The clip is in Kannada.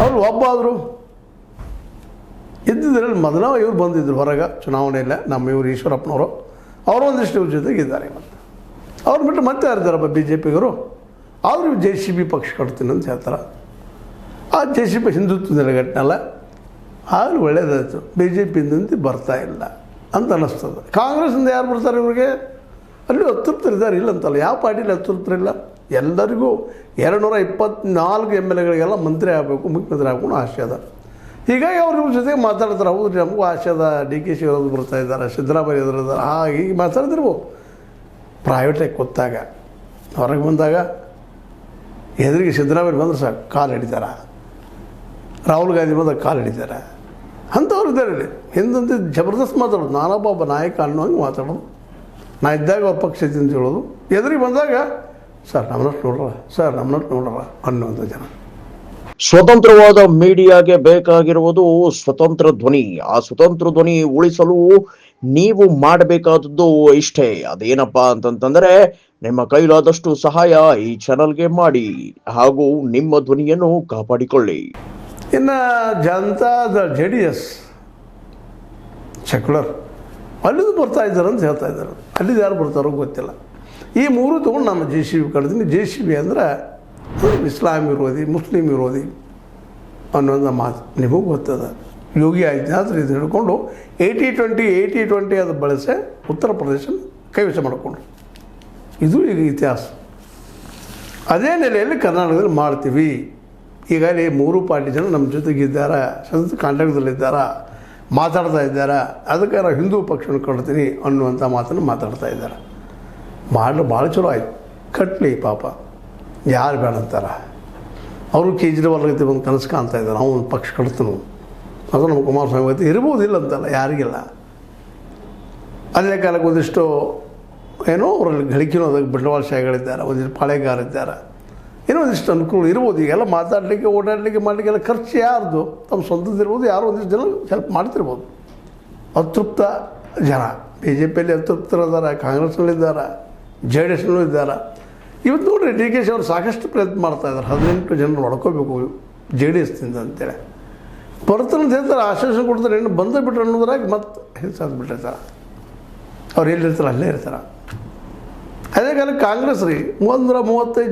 ಅವ್ರು ಒಬ್ಬ ಆದರು ಇದ್ದಿದ್ರಲ್ಲಿ ಮೊದಲ ಇವ್ರು ಬಂದಿದ್ದರು ಹೊರಗೆ ಚುನಾವಣೆಯಲ್ಲೇ ನಮ್ಮ ಇವರು ಈಶ್ವರಪ್ಪನವರು ಅವರು ಒಂದಿಷ್ಟು ಇವ್ರ ಜೊತೆಗಿದ್ದಾರೆ ಮತ್ತು ಅವ್ರು ಬಿಟ್ಟು ಮತ್ತೆ ಯಾರಿದ್ದಾರಪ್ಪ ಬಿ ಜೆ ಪಿಗರು ಅವರು JCB ಪಕ್ಷ ಕಟ್ತೀನಿ ಅಂತ ಹೇಳ್ತಾರೆ. ಆ JCB ಹಿಂದುತ್ವ ನೆಲೆಗಟ್ಟಿನಲ್ಲ ಆಗಲಿ ಒಳ್ಳೇದಾಯಿತು. BJPಯಿಂದ ಬರ್ತಾ ಇಲ್ಲ ಅಂತ ಅನ್ನಿಸ್ತದೆ. ಕಾಂಗ್ರೆಸ್ಸಿಂದ ಯಾರು ಬರ್ತಾರೆ ಇವ್ರಿಗೆ? ಅಲ್ಲಿ ಅತೃಪ್ತರಿದ್ದಾರೆ ಇಲ್ಲ ಅಂತಲ್ಲ, ಯಾವ ಪಾರ್ಟಿಲಿ ಅತೃಪ್ತರಿಲ್ಲ. ಎಲ್ಲರಿಗೂ 224 MLAಗಳಿಗೆಲ್ಲ ಮಂತ್ರಿ ಆಗಬೇಕು, ಮುಖ್ಯಮಂತ್ರಿ ಆಗಬೇಕು ಆಸೆ ಅದ. ಹೀಗಾಗಿ ಅವ್ರ ಜೊತೆಗೆ ಮಾತಾಡ್ತಾರೆ. ಹೌದು ನಮಗೂ ಆಸೆ ಅದ, DKಶಿ ಅವರು ಬರ್ತಾ ಇದ್ದಾರೆ, ಸಿದ್ದರಾಮಯ್ಯ ಎದುರಿದ್ದಾರೆ, ಹೀಗೆ ಮಾತಾಡ್ತಿರ್ಬೋದು. ಪ್ರೈವೇಟಾಗಿ ಕೂತಾಗ ಹೊರಗೆ ಬಂದಾಗ ಎದುರಿಗೆ ಸಿದ್ದರಾಮಯ್ಯ ಬಂದ್ರೆ ಸಾಕು ಕಾಲು ಹಿಡಿತಾರೆ, ರಾಹುಲ್ ಗಾಂಧಿ ಬಂದಾಗ ಕಾಲು ಹಿಡಿತಾರೆ. ಅಂಥವ್ರು ಇದ್ದಾರೆ ಇಲ್ಲಿ. ಹಿಂದಂತೆ ಜಬರ್ದಸ್ತ್ ಮಾತಾಡೋದು, ನಾನೊಬ್ಬ ನಾಯಕ ಅನ್ನೋ ಹಂಗೆ ಮಾತಾಡೋದು. ನಾ ಇದ್ದಾಗ ಅವ್ರ ಪಕ್ಷ ಅಂತ ಹೇಳೋದು, ಎದುರಿಗೆ ಬಂದಾಗ ಸರ್ ನಮ್ಮನ್ನಷ್ಟು ನೋಡ್ರ, ಸರ್ ನಮ್ಮನ್ನಷ್ಟು ನೋಡ್ರ ಅನ್ನುವಂಥ ಜನ. ಸ್ವತಂತ್ರವಾದ ಮೀಡಿಯಾಗೆ ಬೇಕಾಗಿರುವುದು ಸ್ವತಂತ್ರ ಧ್ವನಿ. ಆ ಸ್ವತಂತ್ರ ಧ್ವನಿ ಉಳಿಸಲು ನೀವು ಮಾಡಬೇಕಾದದ್ದು ಇಷ್ಟೇ. ಅದೇನಪ್ಪಾ ಅಂತಂತಂದ್ರೆ ನಿಮ್ಮ ಕೈಲಾದಷ್ಟು ಸಹಾಯ ಈ ಚಾನಲ್ಗೆ ಮಾಡಿ ಹಾಗೂ ನಿಮ್ಮ ಧ್ವನಿಯನ್ನು ಕಾಪಾಡಿಕೊಳ್ಳಿ. ಇನ್ನು ಜನತಾದ JDS ಸೆಕ್ಯುಲರ್ ಅಲ್ಲಿದು ಬರ್ತಾ ಇದ್ದಾರೆ ಅಂತ ಹೇಳ್ತಾ ಇದ್ದಾರೆ. ಅಲ್ಲಿದ್ದು ಯಾರು ಬರ್ತಾರೋ ಗೊತ್ತಿಲ್ಲ. ಈ ಮೂರು ತೊಗೊಂಡು ನಮ್ಮ JCB ಕಡ್ತೀನಿ. JCB ಅಂದರೆ ಇಸ್ಲಾಂ ವಿರೋಧಿ, ಮುಸ್ಲಿಂ ವಿರೋಧಿ ಅನ್ನೋದು ಮಾತು ನಿಮಗೂ ಗೊತ್ತದ. ಯೋಗಿ ಆದಿತ್ಯನಾಥ್ ಇದು ಹಿಡ್ಕೊಂಡು 80-20 ಅದು ಬಳಸಿ ಉತ್ತರ ಪ್ರದೇಶ ಕೈವಶ ಮಾಡಿಕೊಂಡ್ರು. ಇದು ಈಗ ಇತಿಹಾಸ. ಅದೇ ನೆಲೆಯಲ್ಲಿ ಕರ್ನಾಟಕದಲ್ಲಿ ಮಾಡ್ತೀವಿ. ಈಗಾಗಲೇ 3 ಪಾರ್ಟಿ ಜನ ನಮ್ಮ ಜೊತೆಗಿದ್ದಾರೆ, ಸತತ ಕಾಂಟ್ಯಾಕ್ಟ್ದಲ್ಲಿದ್ದಾರೆ, ಮಾತಾಡ್ತಾ ಇದ್ದಾರೆ. ಅದಕ್ಕೆ ನಾವು ಹಿಂದೂ ಪಕ್ಷವನ್ನು ಕಟ್ತೀನಿ ಅನ್ನುವಂಥ ಮಾತನ್ನು ಮಾತಾಡ್ತಾ ಇದ್ದಾರೆ. ಮಾಡಲು ಭಾಳ ಚಲೋ ಆಯಿತು. ಕಟ್ಟಲಿ ಪಾಪ, ಯಾರು ಬೇಡ ಅಂತಾರೆ. ಅವರು ಕೇಜ್ರಿವಾಲ್ ಗತಿ ಒಂದು ಕನಸು ಕಾಣ್ತಾ ಇದ್ದಾರೆ, ನಾವು ಒಂದು ಪಕ್ಷ ಕಟ್ತನು. ಅದು ನಮ್ಮ ಕುಮಾರಸ್ವಾಮಿ ಗತಿ ಇರ್ಬೋದಿಲ್ಲ ಅಂತಲ್ಲ, ಯಾರಿಗಿಲ್ಲ. ಅದೇ ಕಾಲಕ್ಕೆ ಒಂದಿಷ್ಟು ಏನೋ ಅವರಲ್ಲಿ ಗಳಿಕೆನೋ ಅದಕ್ಕೆ ಬಂಡವಾಳಶಾಹಿಗಳಿದ್ದಾರೆ, ಒಂದಿಷ್ಟು ಪಾಳೆಗಾರಿದ್ದಾರೆ, ಏನೋ ಒಂದಿಷ್ಟು ಅನುಕೂಲ ಇರ್ಬೋದು. ಈಗೆಲ್ಲ ಮಾತಾಡಲಿಕ್ಕೆ, ಓಡಾಡಲಿಕ್ಕೆ, ಮಾಡಲಿಕ್ಕೆಲ್ಲ ಖರ್ಚು ಯಾರ್ದು? ತಮ್ಮ ಸ್ವಂತದಿರ್ಬೋದು, ಯಾರೋ ಒಂದಿಷ್ಟು ಜನ ಹೆಲ್ಪ್ ಮಾಡ್ತಿರ್ಬೋದು. ಅತೃಪ್ತ ಜನ BJPಯಲ್ಲಿ ಅತೃಪ್ತರಿದ್ದಾರೆ, ಕಾಂಗ್ರೆಸ್ನಲ್ಲಿದ್ದಾರೆ, JDSನಲ್ಲೂ ಇದ್ದಾರೆ. ಇವತ್ತು ನೋಡಿರಿ DKಶಿ ಅವರು ಸಾಕಷ್ಟು ಪ್ರಯತ್ನ ಮಾಡ್ತಾಯಿದ್ದಾರೆ. 18 ಜನರು ಹೊಡ್ಕೋಬೇಕು JDSನಿಂದ ಅಂತೇಳಿ ಬರ್ತಾನೆ ಅಂತ ಹೇಳ್ತಾರೆ, ಆಶ್ವಾಸನೆ ಕೊಡ್ತಾರೆ. ಏನು ಬಂದೇ ಬಿಟ್ರು ಅನ್ನೋದ್ರಾಗ ಮತ್ತೆ ಹೆಚ್ಚಾಗಿ ಬಿಟ್ಟಿರ್ತಾರೆ. ಅವ್ರು ಎಲ್ಲಿರ್ತಾರೆ ಅಲ್ಲೇ ಇರ್ತಾರೆ. ಅದೇ ಕಾಲಕ್ಕೆ ಕಾಂಗ್ರೆಸ್ ರೀ 135